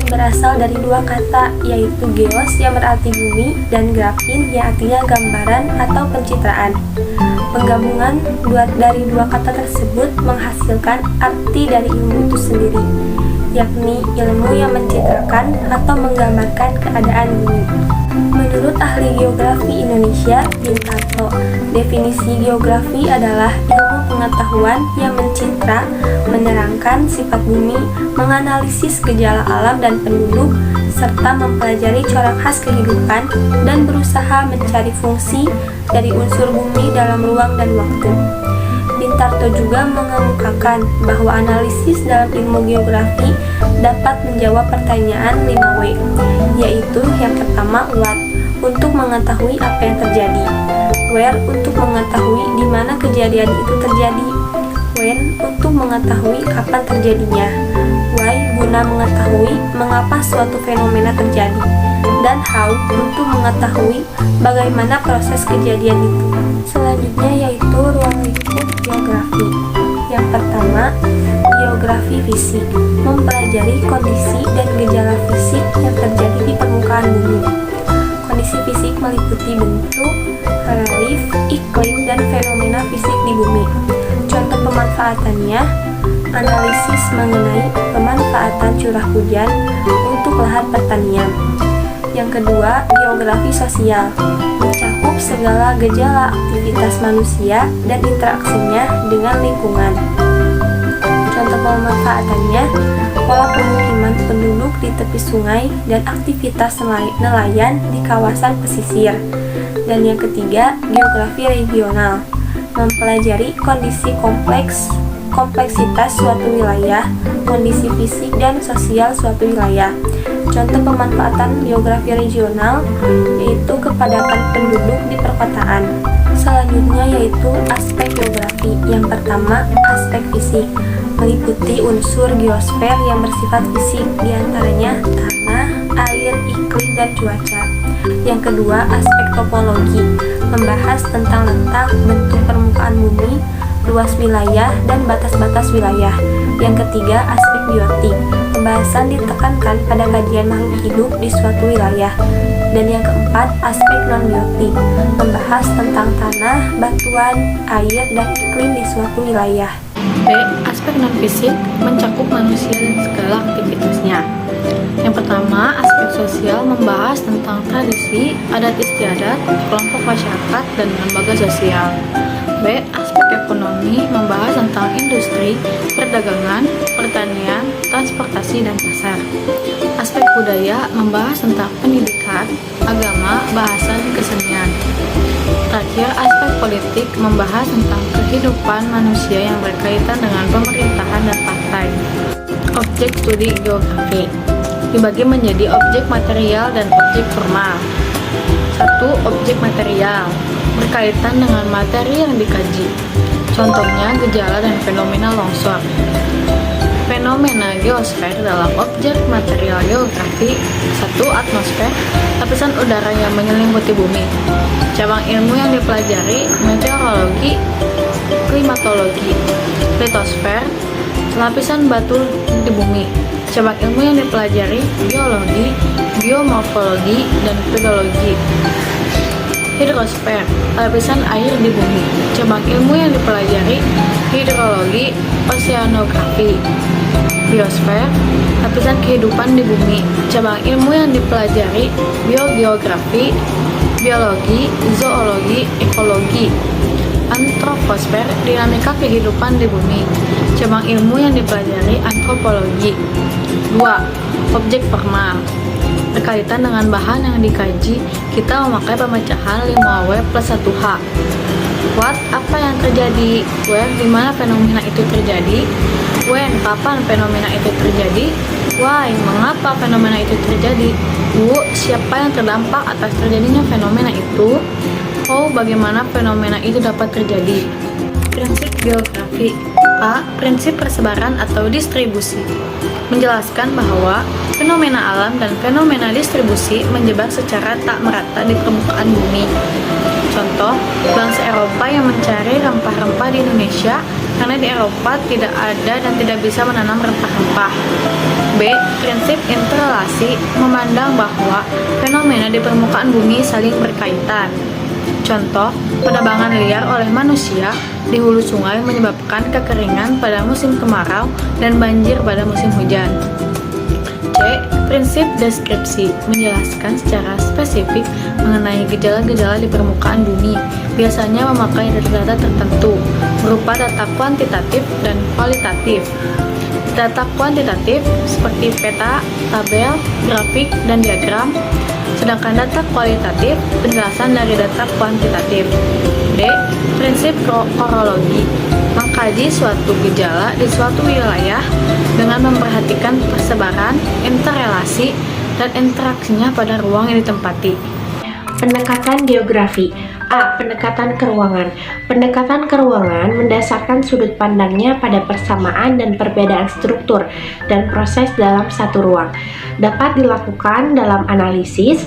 berasal dari dua kata, yaitu geos yang berarti bumi dan grafin yang artinya gambaran atau pencitraan. Penggabungan dari dua kata tersebut menghasilkan arti dari ilmu itu sendiri, yakni ilmu yang mencitrakan atau menggambarkan keadaan bumi. Menurut ahli geografi Indonesia, Bintarto, definisi geografi adalah ilmu pengetahuan yang mencitra, menerangkan sifat bumi, menganalisis gejala alam dan penduduk, serta mempelajari corak khas kehidupan dan berusaha mencari fungsi dari unsur bumi dalam ruang dan waktu. Bintarto juga mengemukakan bahwa analisis dalam ilmu geografi dapat menjawab pertanyaan 5W, yaitu yang pertama what, untuk mengetahui apa yang terjadi, where, untuk mengetahui di mana kejadian itu terjadi, when, untuk mengetahui kapan terjadinya, why, guna mengetahui mengapa suatu fenomena terjadi, dan how, untuk mengetahui bagaimana proses kejadian itu. Selanjutnya yaitu ruang lingkup geografi. Yang pertama, geografi fisik, mempelajari kondisi dan gejala fisik yang terjadi di permukaan bumi. Kondisi fisik meliputi bentuk, relief, iklim, dan fenomena fisik di bumi. Contoh pemanfaatannya, analisis mengenai pemanfaatan curah hujan untuk lahan pertanian. Yang kedua, geografi sosial, mencakup segala gejala aktivitas manusia dan interaksinya dengan lingkungan. Contoh pemanfaatannya, pola pemukiman penduduk di tepi sungai dan aktivitas nelayan di kawasan pesisir. Dan yang ketiga, geografi regional, mempelajari kondisi kompleksitas suatu wilayah, kondisi fisik dan sosial suatu wilayah. Contoh pemanfaatan geografi regional yaitu kepadatan penduduk di perkotaan. Selanjutnya yaitu aspek geografi. Yang pertama, aspek fisik, meliputi unsur geosfer yang bersifat fisik, diantaranya tanah, air, iklim, dan cuaca. Yang kedua, aspek topologi, membahas tentang letak, bentuk permukaan bumi, luas wilayah, dan batas-batas wilayah. Yang ketiga, aspek biotik, pembahasan ditekankan pada kajian makhluk hidup di suatu wilayah. Dan yang keempat, aspek non-biotik, membahas tentang tanah, batuan, air, dan iklim di suatu wilayah. B. Aspek non-fisik, mencakup manusia dan segala aktivitasnya. Yang pertama, aspek sosial, membahas tentang tradisi, adat istiadat, kelompok masyarakat, dan lembaga sosial. B. Aspek ekonomi, membahas tentang industri, perdagangan, pertanian, transportasi, dan pasar. Aspek budaya, membahas tentang pendidikan, agama, bahasa, dan kesenian. Terakhir, aspek politik, membahas tentang kehidupan manusia yang berkaitan dengan pemerintahan dan partai. Objek studi geografi dibagi menjadi objek material dan objek formal. 1. Objek material, berkaitan dengan materi yang dikaji. Contohnya gejala dan fenomena longsor. Fenomena geosfer dalam objek material geografi. 1. Atmosfer, lapisan udara yang menyelimuti bumi. Cabang ilmu yang dipelajari, meteorologi, klimatologi. Litosfer, lapisan batu di bumi. Cabang ilmu yang dipelajari, geologi, geomorfologi, dan pedologi. Hidrosfer, lapisan air di bumi. Cabang ilmu yang dipelajari, hidrologi, oceanografi. Biosfer, lapisan kehidupan di bumi. Cabang ilmu yang dipelajari, biogeografi, biologi, zoologi, ekologi. Antroposfer, dinamika kehidupan di bumi. Cabang ilmu yang dipelajari, antropologi. 2. Objek formal, berkaitan dengan bahan yang dikaji, kita memakai pemecahan 5W plus 1H. What, apa yang terjadi. Where, di mana fenomena itu terjadi. When, kapan fenomena itu terjadi. Why, mengapa fenomena itu terjadi. Who, siapa yang terdampak atas terjadinya fenomena itu. How, bagaimana fenomena itu dapat terjadi. Prinsip geografi. A. Prinsip persebaran atau distribusi, menjelaskan bahwa fenomena alam dan fenomena distribusi menyebar secara tak merata di permukaan bumi. Contoh, bangsa Eropa yang mencari rempah-rempah di Indonesia karena di Eropa tidak ada dan tidak bisa menanam rempah-rempah. B. Prinsip interrelasi memandang bahwa fenomena di permukaan bumi saling berkaitan. Contoh, penebangan liar oleh manusia di hulu sungai menyebabkan kekeringan pada musim kemarau dan banjir pada musim hujan. C. Prinsip deskripsi menjelaskan secara spesifik mengenai gejala-gejala di permukaan bumi, biasanya memakai data-data tertentu, berupa data kuantitatif dan kualitatif. Data kuantitatif seperti peta, tabel, grafik, dan diagram, sedangkan data kualitatif penjelasan dari data kuantitatif. D. Prinsip korologi mengkaji suatu gejala di suatu wilayah dengan memperhatikan persebaran, interrelasi, dan interaksinya pada ruang yang ditempati. Pendekatan geografi. A. Pendekatan keruangan. Pendekatan keruangan mendasarkan sudut pandangnya pada persamaan dan perbedaan struktur dan proses dalam satu ruang. Dapat dilakukan dalam analisis.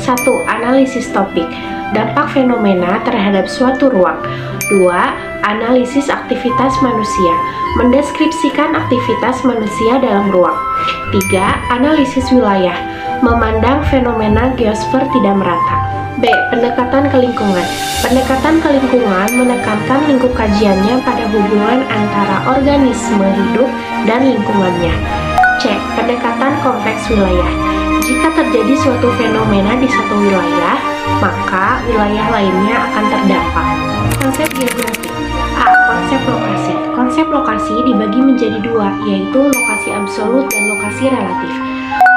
1. Analisis topik. Dampak fenomena terhadap suatu ruang. 2. Analisis aktivitas manusia. Mendeskripsikan aktivitas manusia dalam ruang. 3. Analisis wilayah. Memandang fenomena geosfer tidak merata. B. Pendekatan ke lingkungan. Pendekatan ke lingkungan menekankan lingkup kajiannya pada hubungan antara organisme hidup dan lingkungannya. C. Pendekatan kompleks wilayah. Jika terjadi suatu fenomena di satu wilayah, maka wilayah lainnya akan terdampak. Konsep geografi. A. Konsep lokasi. Konsep lokasi dibagi menjadi dua, yaitu lokasi absolut dan lokasi relatif.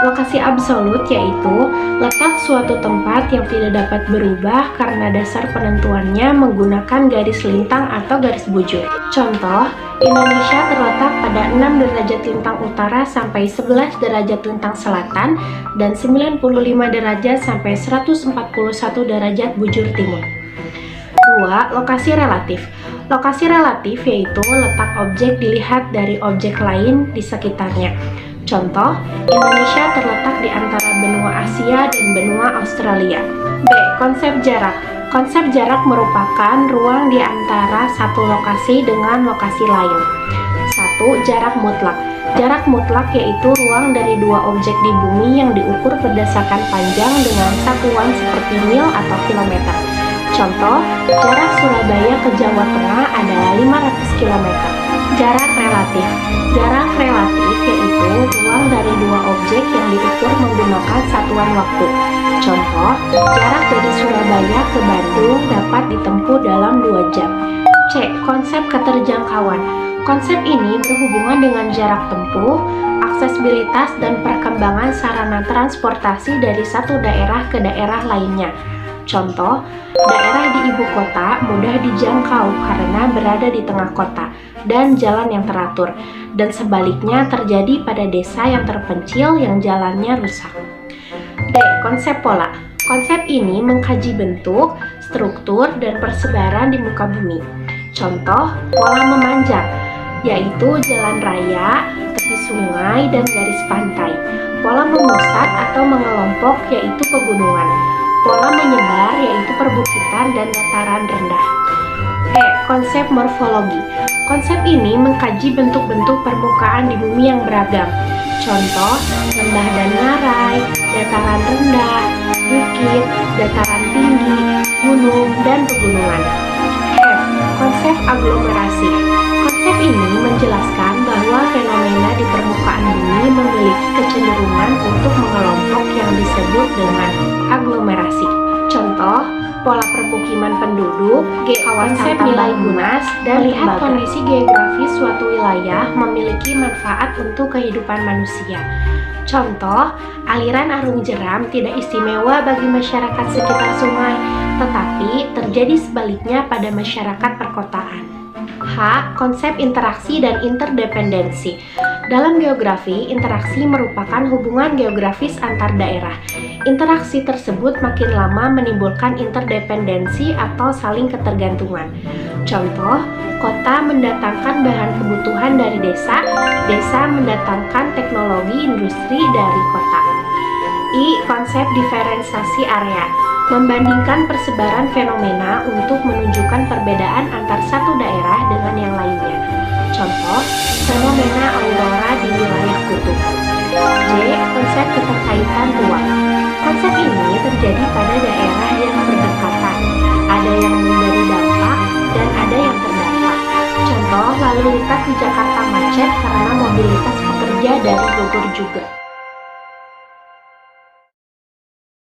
Lokasi absolut yaitu letak suatu tempat yang tidak dapat berubah karena dasar penentuannya menggunakan garis lintang atau garis bujur. Contoh, Indonesia terletak pada 6 derajat lintang utara sampai 11 derajat lintang selatan dan 95 derajat sampai 141 derajat bujur timur. 2. Lokasi relatif. Lokasi relatif yaitu letak objek dilihat dari objek lain di sekitarnya. Contoh, Indonesia terletak di antara benua Asia dan benua Australia. B. Konsep jarak. Konsep jarak merupakan ruang di antara satu lokasi dengan lokasi lain. 1. Jarak mutlak. Jarak mutlak yaitu ruang dari dua objek di bumi yang diukur berdasarkan panjang dengan satuan seperti mil atau kilometer. Contoh, jarak Surabaya ke Jawa Tengah adalah 500 km. Jarak relatif. Jarak relatif yaitu ruang dari dua objek yang diukur menggunakan satuan waktu. Contoh, jarak dari Surabaya ke Bandung dapat ditempuh dalam 2 jam. C. Konsep keterjangkauan. Konsep ini berhubungan dengan jarak tempuh, aksesibilitas, dan perkembangan sarana transportasi dari satu daerah ke daerah lainnya. Contoh, daerah di ibu kota mudah dijangkau karena berada di tengah kota dan jalan yang teratur, dan sebaliknya terjadi pada desa yang terpencil yang jalannya rusak. D. Konsep pola. Konsep ini mengkaji bentuk, struktur, dan persebaran di muka bumi. Contoh, pola memanjang, yaitu jalan raya, tepi sungai, dan garis pantai. Pola memusat atau mengelompok yaitu pegunungan. Pola menyebar yaitu perbukitan dan dataran rendah. E. Konsep morfologi. Konsep ini mengkaji bentuk-bentuk permukaan di bumi yang beragam. Contoh, lembah dan ngarai, dataran rendah, bukit, dataran tinggi, gunung, dan pegunungan. F. Konsep aglomerasi. Konsep ini menjelaskan bahwa fenomena di permukaan bumi memiliki kecenderungan untuk mengelompok yang disebut dengan aglomerasi. Contoh, pola permukiman penduduk, konsep nilai guna, dan melihat kondisi geografis suatu wilayah memiliki manfaat untuk kehidupan manusia. Contoh, aliran arung jeram tidak istimewa bagi masyarakat sekitar sungai, tetapi terjadi sebaliknya pada masyarakat perkotaan. H. Konsep interaksi dan interdependensi. Dalam geografi, interaksi merupakan hubungan geografis antar daerah. Interaksi tersebut makin lama menimbulkan interdependensi atau saling ketergantungan. Contoh, kota mendatangkan bahan kebutuhan dari desa, desa mendatangkan teknologi industri dari kota. I. Konsep diferensiasi area. Membandingkan persebaran fenomena untuk menunjukkan perbedaan antar satu daerah dengan yang lainnya. Contoh, fenomena aurora di wilayah kutub. J. Konsep keterkaitan ruang. Konsep ini terjadi pada daerah yang berdekatan. Ada yang memberi dampak dan ada yang terdampak. Contoh, lalu lintas di Jakarta macet karena mobilitas pekerja dari Bogor juga.